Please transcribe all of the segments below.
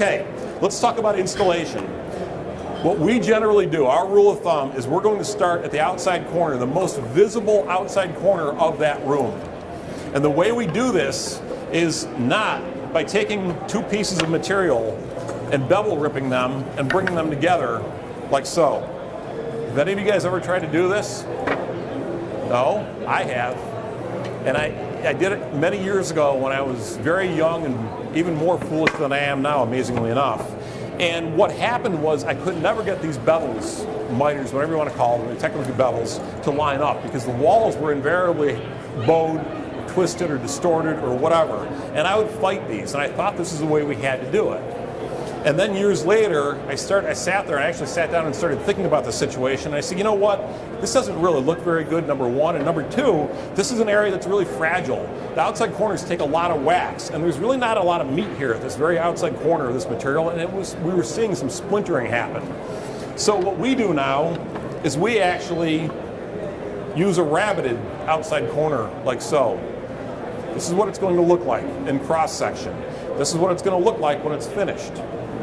Okay, let's talk about installation. What we generally do, our rule of thumb, is we're going to start at the outside corner, the most visible outside corner of that room. And the way we do this is not by taking two pieces of material and bevel ripping them and bringing them together like so. Have any of you guys ever tried to do this? No, I have. And I did it many years ago when I was very young and even more foolish than I am now, amazingly enough. And what happened was I could never get these bevels, miters, whatever you want to call them, technically bevels, to line up because the walls were invariably bowed, twisted, or distorted, or whatever. And I would fight these, and I thought this is the way we had to do it. And then years later, I sat there and I actually sat down and started thinking about the situation. And I said, you know what? This doesn't really look very good, number one. And number two, this is an area that's really fragile. The outside corners take a lot of wax. And there's really not a lot of meat here at this very outside corner of this material. And we were seeing some splintering happen. So what we do now is we actually use a rabbeted outside corner like so. This is what it's going to look like in cross section. This is what it's going to look like when it's finished.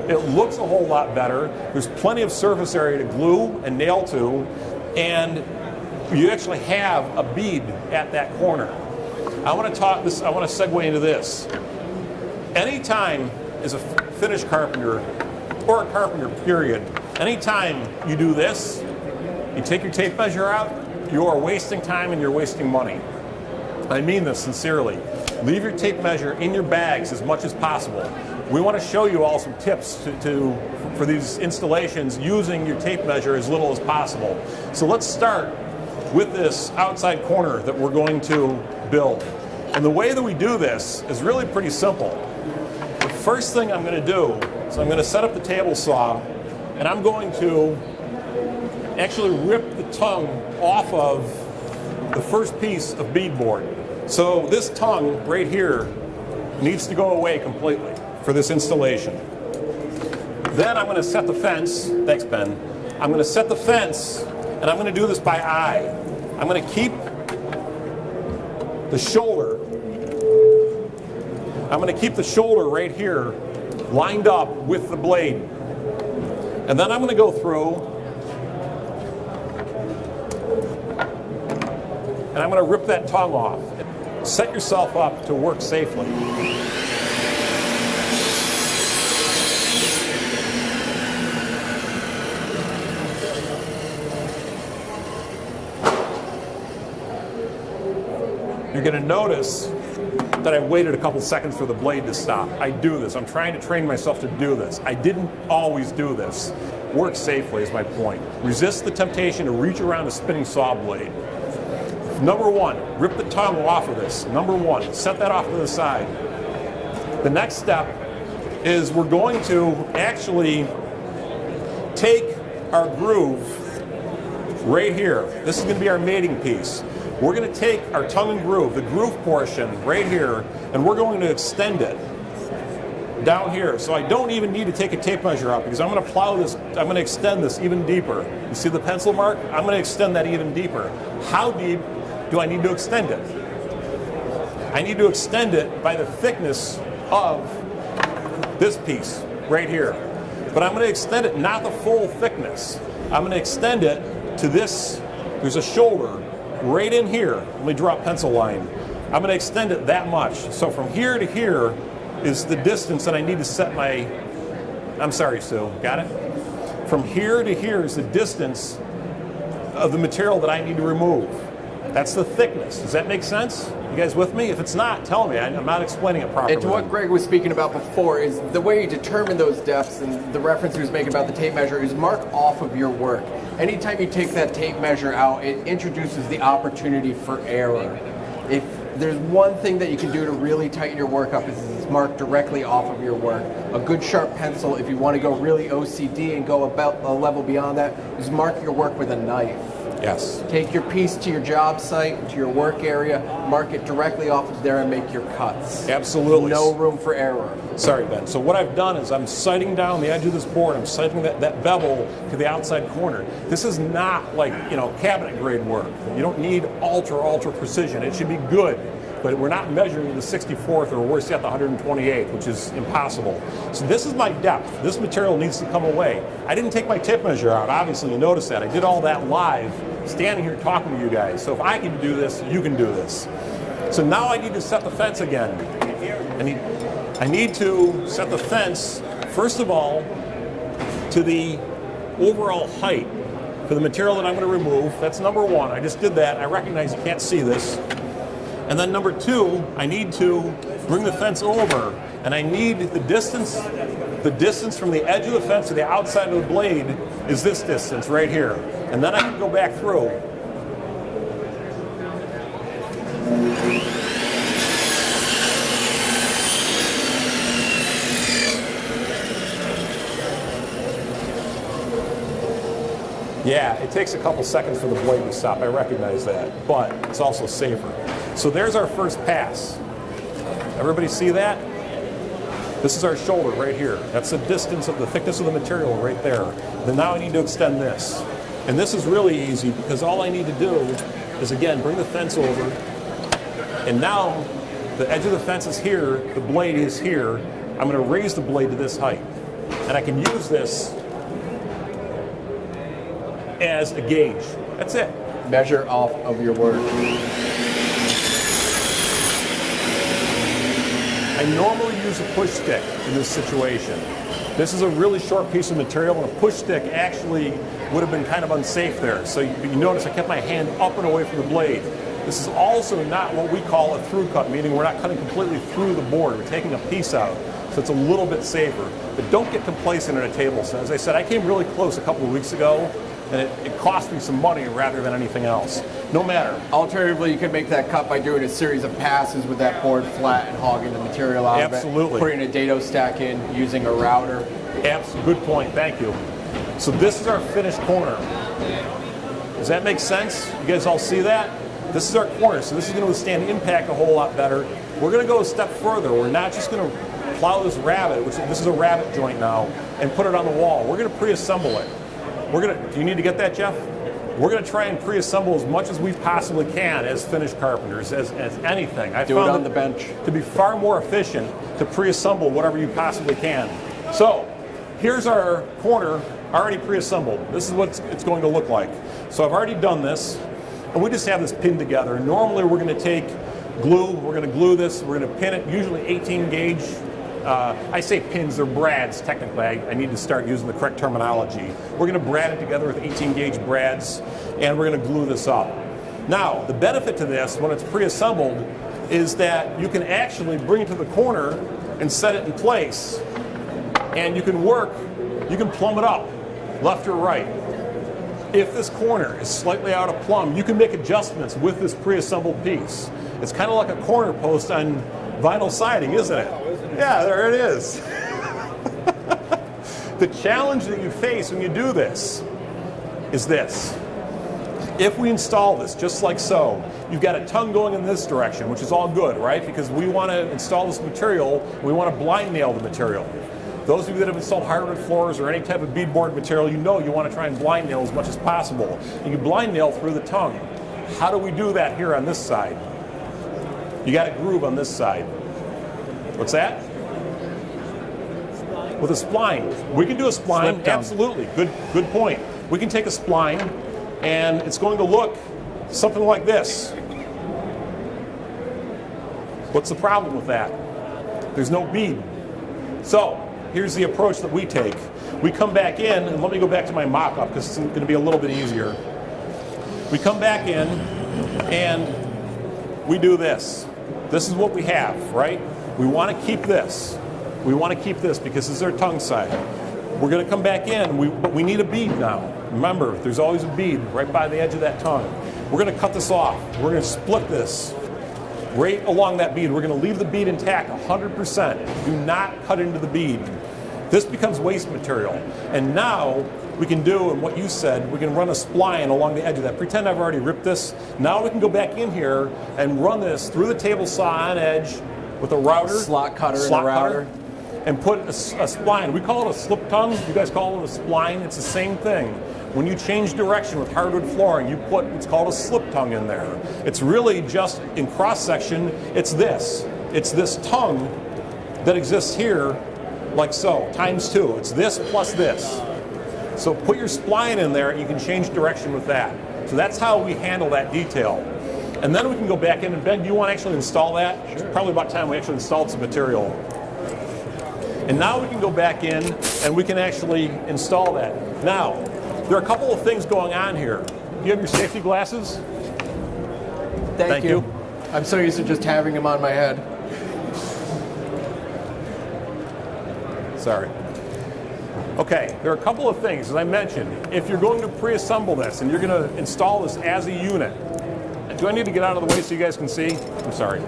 It looks a whole lot better. There's plenty of surface area to glue and nail to, and you actually have a bead at that corner. I want to segue into this. Anytime as a finished carpenter, or a carpenter period, anytime you do this, you take your tape measure out, you are wasting time and you're wasting money. I mean this sincerely. Leave your tape measure in your bags as much as possible. We want to show you all some tips for these installations using your tape measure as little as possible. So let's start with this outside corner that we're going to build. And the way that we do this is really pretty simple. The first thing I'm going to do is I'm going to set up the table saw, and I'm going to actually rip the tongue off of the first piece of beadboard. So this tongue right here needs to go away completely for this installation. Then I'm going to set the fence. Thanks, Ben. I'm going to set the fence, and I'm going to do this by eye. I'm going to keep the shoulder. I'm going to keep the shoulder right here lined up with the blade. And then I'm going to go through and I'm going to rip that tongue off. Set yourself up to work safely. You're going to notice that I waited a couple seconds for the blade to stop. I do this. I'm trying to train myself to do this. I didn't always do this. Work safely is my point. Resist the temptation to reach around a spinning saw blade. Number one, rip the tongue off of this. Number one, set that off to the side. The next step is we're going to actually take our groove right here. This is going to be our mating piece. We're going to take our tongue and groove, the groove portion right here, and we're going to extend it down here. So I don't even need to take a tape measure out because I'm going to plow this, I'm going to extend this even deeper. You see the pencil mark? I'm going to extend that even deeper. How deep do I need to extend it? I need to extend it by the thickness of this piece right here. But I'm going to extend it not the full thickness. I'm going to extend it to this. There's a shoulder right in here. Let me draw a pencil line. I'm going to extend it that much. So from here to here is the distance that I need to set my, I'm sorry, Sue, got it? From here to here is the distance of the material that I need to remove. That's the thickness. Does that make sense? You guys with me? If it's not, tell me. I'm not explaining it properly. And to what Greg was speaking about before is the way you determine those depths, and the reference he was making about the tape measure is mark off of your work. Anytime you take that tape measure out, it introduces the opportunity for error. If there's one thing that you can do to really tighten your work up is mark directly off of your work. A good sharp pencil, if you want to go really OCD and go about a level beyond that, is mark your work with a knife. Yes. Take your piece to your job site, to your work area, mark it directly off of there and make your cuts. Absolutely. No room for error. Sorry, Ben. So what I've done is I'm sighting down the edge of this board. I'm sighting that bevel to the outside corner. This is not like, cabinet grade work. You don't need ultra precision. It should be good. but we're not measuring the 64th or worse yet the 128th, which is impossible. So this is my depth. This material needs to come away. I didn't take my tape measure out, obviously you notice that. I did all that live, standing here talking to you guys. So if I can do this, you can do this. So now I need to set the fence again. I need to set the fence, first of all, to the overall height for the material that I'm going to remove. That's number one. I just did that. I recognize you can't see this. And then number two, I need to bring the fence over, and I need the distance. The distance from the edge of the fence to the outside of the blade is this distance right here. And then I can go back through. Yeah, it takes a couple seconds for the blade to stop. I recognize that, but it's also safer. So there's our first pass. Everybody see that? This is our shoulder right here. That's the distance of the thickness of the material right there. Then now I need to extend this. And this is really easy because all I need to do is, again, bring the fence over. And now the edge of the fence is here, the blade is here. I'm going to raise the blade to this height. And I can use this as a gauge. That's it. Measure off of your work. I normally use a push stick in this situation. This is a really short piece of material, and a push stick actually would have been kind of unsafe there. So you notice I kept my hand up and away from the blade. This is also not what we call a through cut, meaning we're not cutting completely through the board. We're taking a piece out. So it's a little bit safer. But don't get complacent at a table. So as I said, I came really close a couple of weeks ago, and it cost me some money rather than anything else. No matter. Alternatively, you could make that cut by doing a series of passes with that board flat and hogging the material out of it. Absolutely. Putting a dado stack in, using a router. Good point, thank you. So this is our finished corner. Does that make sense? You guys all see that? This is our corner, so this is going to withstand impact a whole lot better. We're going to go a step further. We're not just going to plow this rabbet, this is a rabbet joint now, and put it on the wall. We're going to pre-assemble it. Do you need to get that, Jeff? We're going to try and pre-assemble as much as we possibly can as finished carpenters, as anything. I Do it found on the bench. to be far more efficient to pre-assemble whatever you possibly can. So here's our corner already pre-assembled. This is what it's going to look like. So I've already done this, and we just have this pinned together. Normally we're going to take glue, we're going to glue this, we're going to pin it, usually 18 gauge. I say pins, they're brads technically. I need to start using the correct terminology. We're going to brad it together with 18 gauge brads, and we're going to glue this up. Now, the benefit to this when it's pre-assembled is that you can actually bring it to the corner and set it in place, and you can plumb it up, left or right. If this corner is slightly out of plumb, you can make adjustments with this pre-assembled piece. It's kind of like a corner post on vinyl siding, isn't it? Yeah, there it is. The challenge that you face when you do this is this. If we install this just like so, you've got a tongue going in this direction, which is all good, right? Because we want to install this material, we want to blind nail the material. Those of you that have installed hardwood floors or any type of beadboard material, you know you want to try and blind nail as much as possible. You can blind nail through the tongue. How do we do that here on this side? You got a groove on this side. What's that? With a spline. We can do a spline, absolutely. Good point. We can take a spline, and it's going to look something like this. What's the problem with that? There's no bead. So here's the approach that we take. We come back in, and let me go back to my mock-up because it's going to be a little bit easier. We come back in, and we do this. This is what we have, right? We want to keep this. We want to keep this because this is our tongue side. We're going to come back in, but we need a bead now. Remember, there's always a bead right by the edge of that tongue. We're going to cut this off. We're going to split this right along that bead. We're going to leave the bead intact 100%. Do not cut into the bead. This becomes waste material. And now we can do, and what you said, we can run a spline along the edge of that. Pretend I've already ripped this. Now we can go back in here and run this through the table saw on edge with a router. Slot cutter and a router. And put a spline. We call it a slip tongue. You guys call it a spline. It's the same thing. When you change direction with hardwood flooring, you put what's called a slip tongue in there. It's really just, in cross section, it's this. It's this tongue that exists here, like so, times 2. It's this plus this. So put your spline in there and you can change direction with that. So that's how we handle that detail. And then we can go back in, and Ben, do you want to actually install that? Sure. It's probably about time we actually installed some material. And now we can go back in and we can actually install that. Now, there are a couple of things going on here. Do you have your safety glasses? Thank you. I'm so used to just having them on my head. Sorry. Okay, there are a couple of things, as I mentioned. If you're going to pre-assemble this and you're going to install this as a unit, do I need to get out of the way so you guys can see? I'm sorry.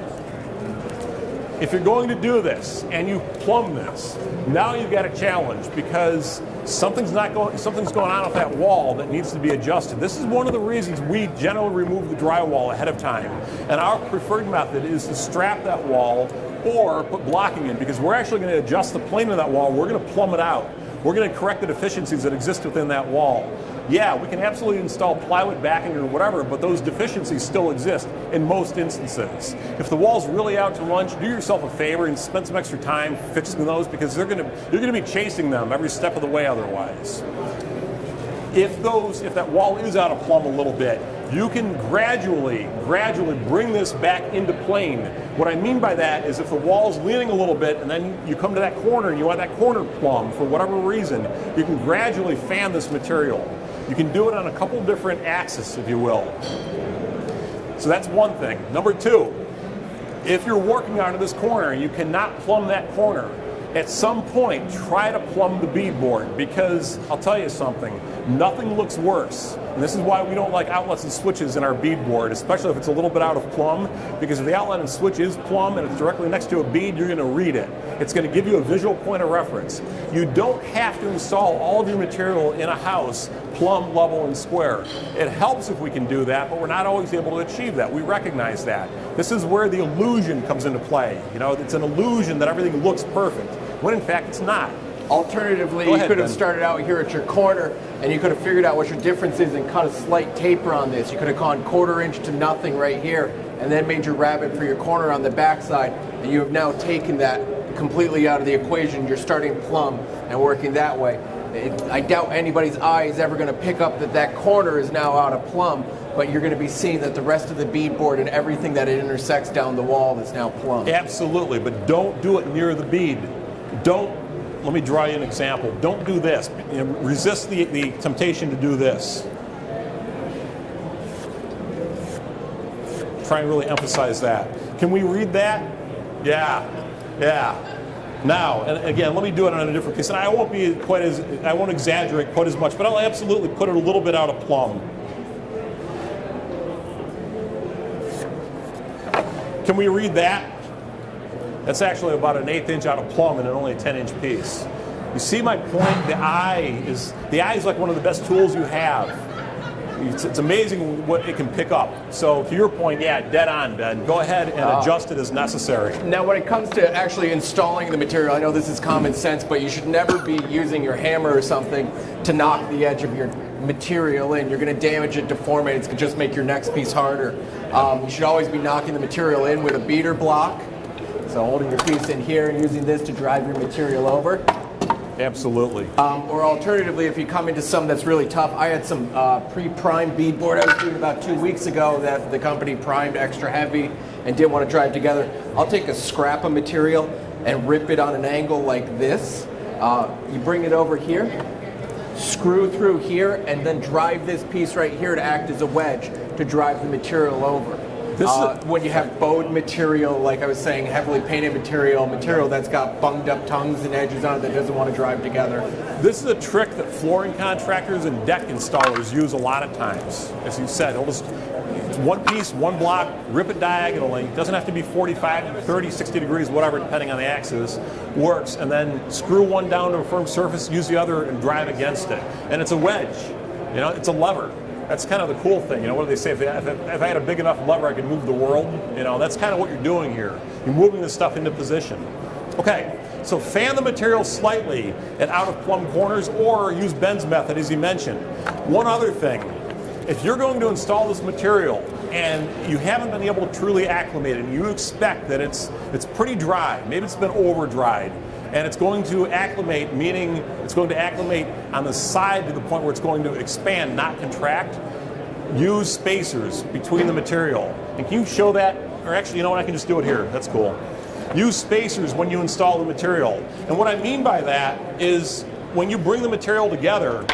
If you're going to do this and you plumb this, now you've got a challenge because something's going on with that wall that needs to be adjusted. This is one of the reasons we generally remove the drywall ahead of time. And our preferred method is to strap that wall or put blocking in, because we're actually going to adjust the plane of that wall. We're going to plumb it out. We're going to correct the deficiencies that exist within that wall. Yeah, we can absolutely install plywood backing or whatever, but those deficiencies still exist in most instances. If the wall's really out to lunch, do yourself a favor and spend some extra time fixing those, because you're going to be chasing them every step of the way otherwise. If that wall is out of plumb a little bit, you can gradually bring this back into plane. What I mean by that is if the wall's leaning a little bit and then you come to that corner and you want that corner plumb for whatever reason, you can gradually fan this material. You can do it on a couple different axes, if you will. So that's one thing. Number 2, if you're working out of this corner and you cannot plumb that corner, at some point try to plumb the beadboard, because I'll tell you something, nothing looks worse. And this is why we don't like outlets and switches in our beadboard, especially if it's a little bit out of plumb, because if the outlet and switch is plumb and it's directly next to a bead, you're going to read it. It's going to give you a visual point of reference. You don't have to install all of your material in a house plumb, level, and square. It helps if we can do that, but we're not always able to achieve that. We recognize that. This is where the illusion comes into play. You know, it's an illusion that everything looks perfect, when in fact it's not. Alternatively, you could have started out here at your corner and you could have figured out what your difference is and cut a slight taper on this. You could have gone 1/4 inch to nothing right here and then made your rabbet for your corner on the backside, and you have now taken that completely out of the equation. You're starting plumb and working that way. I doubt anybody's eye is ever going to pick up that corner is now out of plumb, but you're going to be seeing that the rest of the beadboard and everything that it intersects down the wall is now plumb. Absolutely, but don't do it near the bead. Let me draw you an example. Don't do this. You know, resist the temptation to do this. Try and really emphasize that. Can we read that? Yeah. Now, and again, let me do it on a different piece. And I won't exaggerate quite as much, but I'll absolutely put it a little bit out of plumb. Can we read that? That's actually about an 1/8 inch out of plumb and only a 10-inch piece. You see my point? The eye is like one of the best tools you have. It's amazing what it can pick up. So to your point, yeah, dead on, Ben. Go ahead and adjust it as necessary. Now, when it comes to actually installing the material, I know this is common sense, but you should never be using your hammer or something to knock the edge of your material in. You're going to damage it, deform it. It's going to just make your next piece harder. You should always be knocking the material in with a beater block. So holding your piece in here and using this to drive your material over. Absolutely. Or alternatively, if you come into some that's really tough, I had some pre-primed beadboard I was doing about 2 weeks ago that the company primed extra heavy and didn't want to drive together. I'll take a scrap of material and rip it on an angle like this. You bring it over here, screw through here, and then drive this piece right here to act as a wedge to drive the material over. When you have bowed material, like I was saying, heavily painted material that's got bunged up tongues and edges on it that doesn't want to drive together. This is a trick that flooring contractors and deck installers use a lot of times. As you said, it's one piece, one block, rip it diagonally. It doesn't have to be 45, 30, 60 degrees, whatever, depending on the axis. Works, and then screw one down to a firm surface, use the other, and drive against it. And it's a wedge. You know, it's a lever. That's kind of the cool thing. You know, what do they say? If I had a big enough lever, I could move the world. You know, that's kind of what you're doing here. You're moving this stuff into position. Okay, so fan the material slightly at out of plumb corners, or use Ben's method, as he mentioned. One other thing, if you're going to install this material and you haven't been able to truly acclimate it, and you expect that it's pretty dry, maybe it's been over dried, and it's going to acclimate, meaning it's going to acclimate on the side to the point where it's going to expand, not contract, use spacers between the material. And can you show that? Or actually, you know what, I can just do it here. That's cool. Use spacers when you install the material. And what I mean by that is when you bring the material together,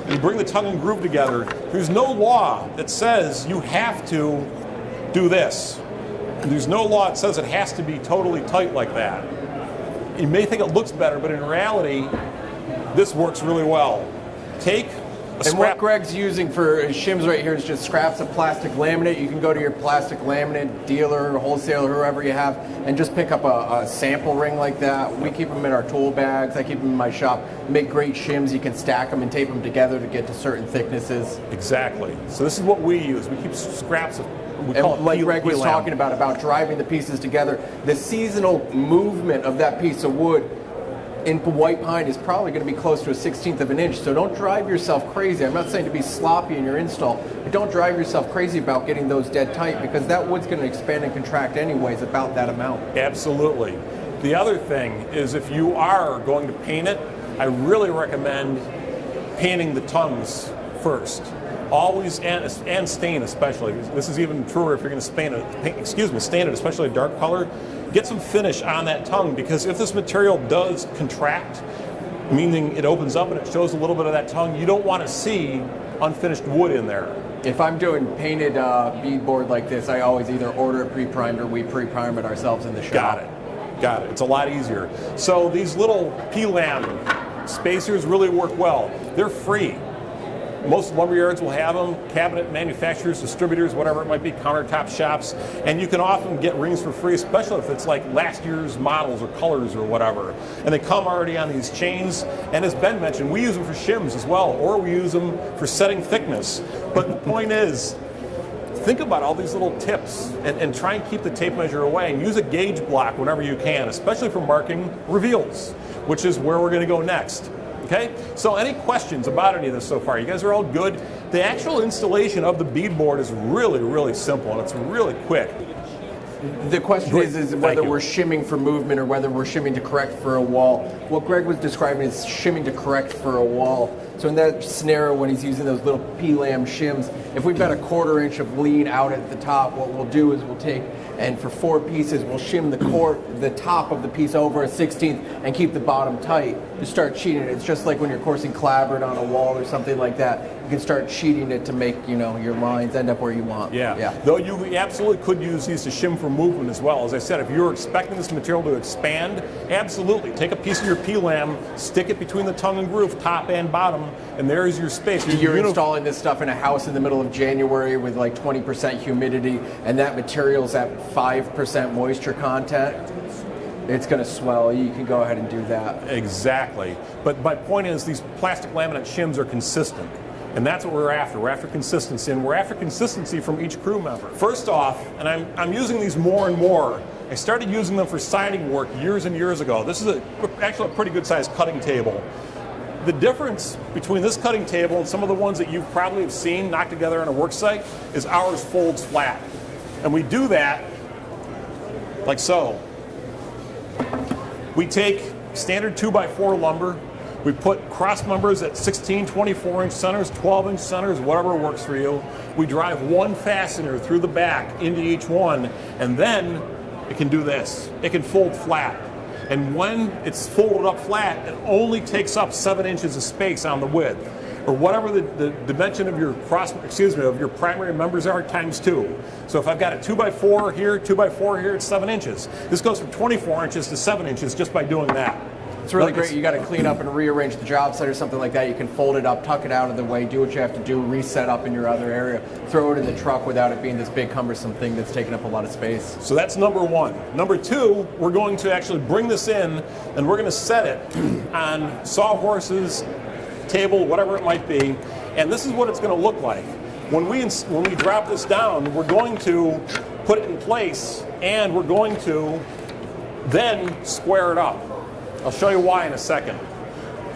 you bring the tongue and groove together, there's no law that says you have to do this. There's no law that says it has to be totally tight like that. You may think it looks better, but in reality, this works really well. Take a scrap. And what Greg's using for his shims right here is just scraps of plastic laminate. You can go to your plastic laminate dealer, wholesaler, whoever you have, and just pick up a sample ring like that. We keep them in our tool bags. I keep them in my shop. Make great shims. You can stack them and tape them together to get to certain thicknesses. Exactly. So this is what we use. We keep scraps of, we and call it like Greg was PLAM. talking about driving the pieces together, the seasonal movement of that piece of wood in white pine is probably going to be close to a 1/16 of an inch. So don't drive yourself crazy. I'm not saying to be sloppy in your install, but don't drive yourself crazy about getting those dead tight, because that wood's going to expand and contract anyways about that amount. Absolutely. The other thing is, if you are going to paint it, I really recommend painting the tongues first. Always, and stain especially. This is even truer if you're going to stain it, especially a dark color. Get some finish on that tongue, because if this material does contract, meaning it opens up and it shows a little bit of that tongue, you don't want to see unfinished wood in there. If I'm doing painted beadboard like this, I always either order it pre-primed or we pre-prime it ourselves in the shop. Got it. It's a lot easier. So these little PLAM spacers really work well. They're free. Most lumber yards will have them, cabinet manufacturers, distributors, whatever it might be, countertop shops, and you can often get rings for free, especially if it's like last year's models or colors or whatever. And they come already on these chains, and as Ben mentioned, we use them for shims as well, or we use them for setting thickness. But the point is, think about all these little tips and try and keep the tape measure away, and use a gauge block whenever you can, especially for marking reveals, which is where we're going to go next. Okay, so any questions about any of this so far? You guys are all good? The actual installation of the beadboard is really, really simple, and it's really quick. The question is whether we're shimming for movement or whether we're shimming to correct for a wall. What Greg was describing is shimming to correct for a wall. So in that scenario, when he's using those little PLAM shims, if we've got a 1/4 inch of lean out at the top, what we'll do is we'll take, and for 4 pieces, we'll shim the top of the piece over a 1/16 and keep the bottom tight to start cheating it. It's just like when you're coursing clapboard on a wall or something like that. You can start cheating it to make, you know, your lines end up where you want. Yeah. Though you absolutely could use these to shim for movement as well. As I said, if you're expecting this material to expand, absolutely. Take a piece of your PLAM, stick it between the tongue and groove, top and bottom, and there's your space. You're installing this stuff in a house in the middle of January with like 20% humidity, and that material's at 5% moisture content. It's going to swell. You can go ahead and do that. Exactly. But my point is, these plastic laminate shims are consistent. And that's what we're after. We're after consistency, and we're after consistency from each crew member. First off, and I'm using these more and more, I started using them for siding work years and years ago. This is actually a pretty good sized cutting table. The difference between this cutting table and some of the ones that you probably have seen knocked together on a work site is ours folds flat. And we do that like so. We take standard 2x4 lumber, we put cross members at 16, 24-inch centers, 12-inch centers, whatever works for you. We drive one fastener through the back into each one, and then it can do this. It can fold flat. And when it's folded up flat, it only takes up 7 inches of space on the width, or whatever the dimension of your of your primary members are, times 2. So if I've got a 2x4 here, 2x4 here, it's 7 inches. This goes from 24 inches to 7 inches just by doing that. It's really great. You got to clean up and rearrange the job site or something like that. You can fold it up, tuck it out of the way, do what you have to do, reset up in your other area, throw it in the truck without it being this big cumbersome thing that's taking up a lot of space. So that's number one. Number two, we're going to actually bring this in and we're going to set it on sawhorses, table, whatever it might be, and this is what it's going to look like. When we drop this down, we're going to put it in place and we're going to then square it up. I'll show you why in a second.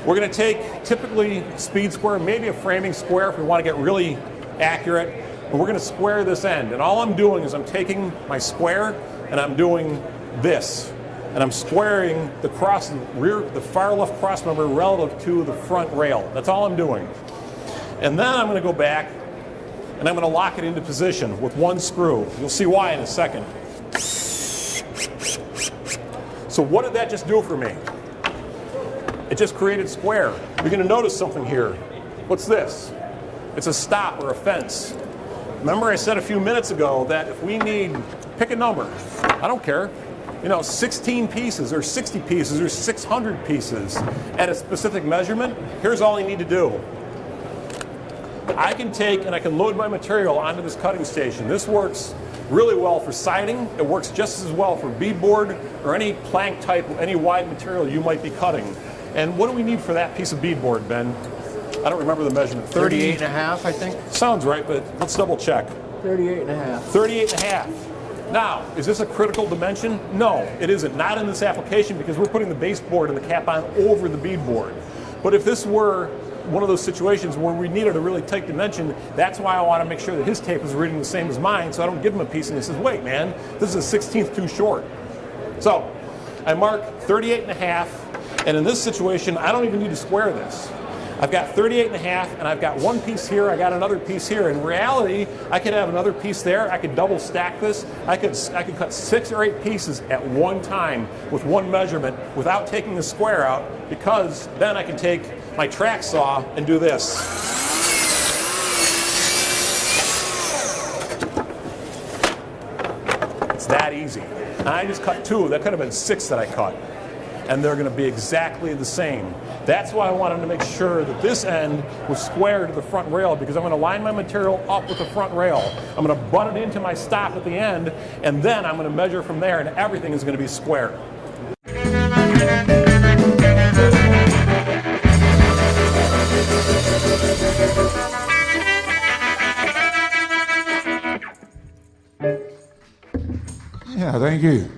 We're going to take typically speed square, maybe a framing square if we want to get really accurate. And we're going to square this end. And all I'm doing is I'm taking my square and I'm doing this. And I'm squaring the the far left cross member relative to the front rail. That's all I'm doing. And then I'm going to go back and I'm going to lock it into position with one screw. You'll see why in a second. So what did that just do for me? It just created square. You're going to notice something here. What's this? It's a stop or a fence. Remember I said a few minutes ago that if we need, pick a number, I don't care, 16 pieces or 60 pieces or 600 pieces at a specific measurement, here's all you need to do. I can take and I can load my material onto this cutting station. This works really well for siding. It works just as well for beadboard or any plank type, any wide material you might be cutting. And what do we need for that piece of beadboard, Ben? I don't remember the measurement. 38 and a half, I think. Sounds right, but let's double check. 38 and a half. 38 and a half. Now, is this a critical dimension? No, it isn't. Not in this application because we're putting the baseboard and the cap on over the beadboard. But if this were one of those situations where we needed a really tight dimension, that's why I want to make sure that his tape is reading the same as mine, so I don't give him a piece and he says, wait, man, this is a 1/16 too short. So I mark 38 and a half, and in this situation, I don't even need to square this. I've got 38 and a half, and I've got one piece here, I got another piece here. In reality, I could have another piece there, I could double stack this, I could cut 6 or 8 pieces at one time with one measurement without taking the square out, because then I can take my track saw and do this. It's that easy. And I just cut 2, that could have been 6 that I cut. And they're going to be exactly the same. That's why I wanted to make sure that this end was square to the front rail, because I'm going to line my material up with the front rail. I'm going to butt it into my stop at the end, and then I'm going to measure from there, and everything is going to be square. Yeah, thank you.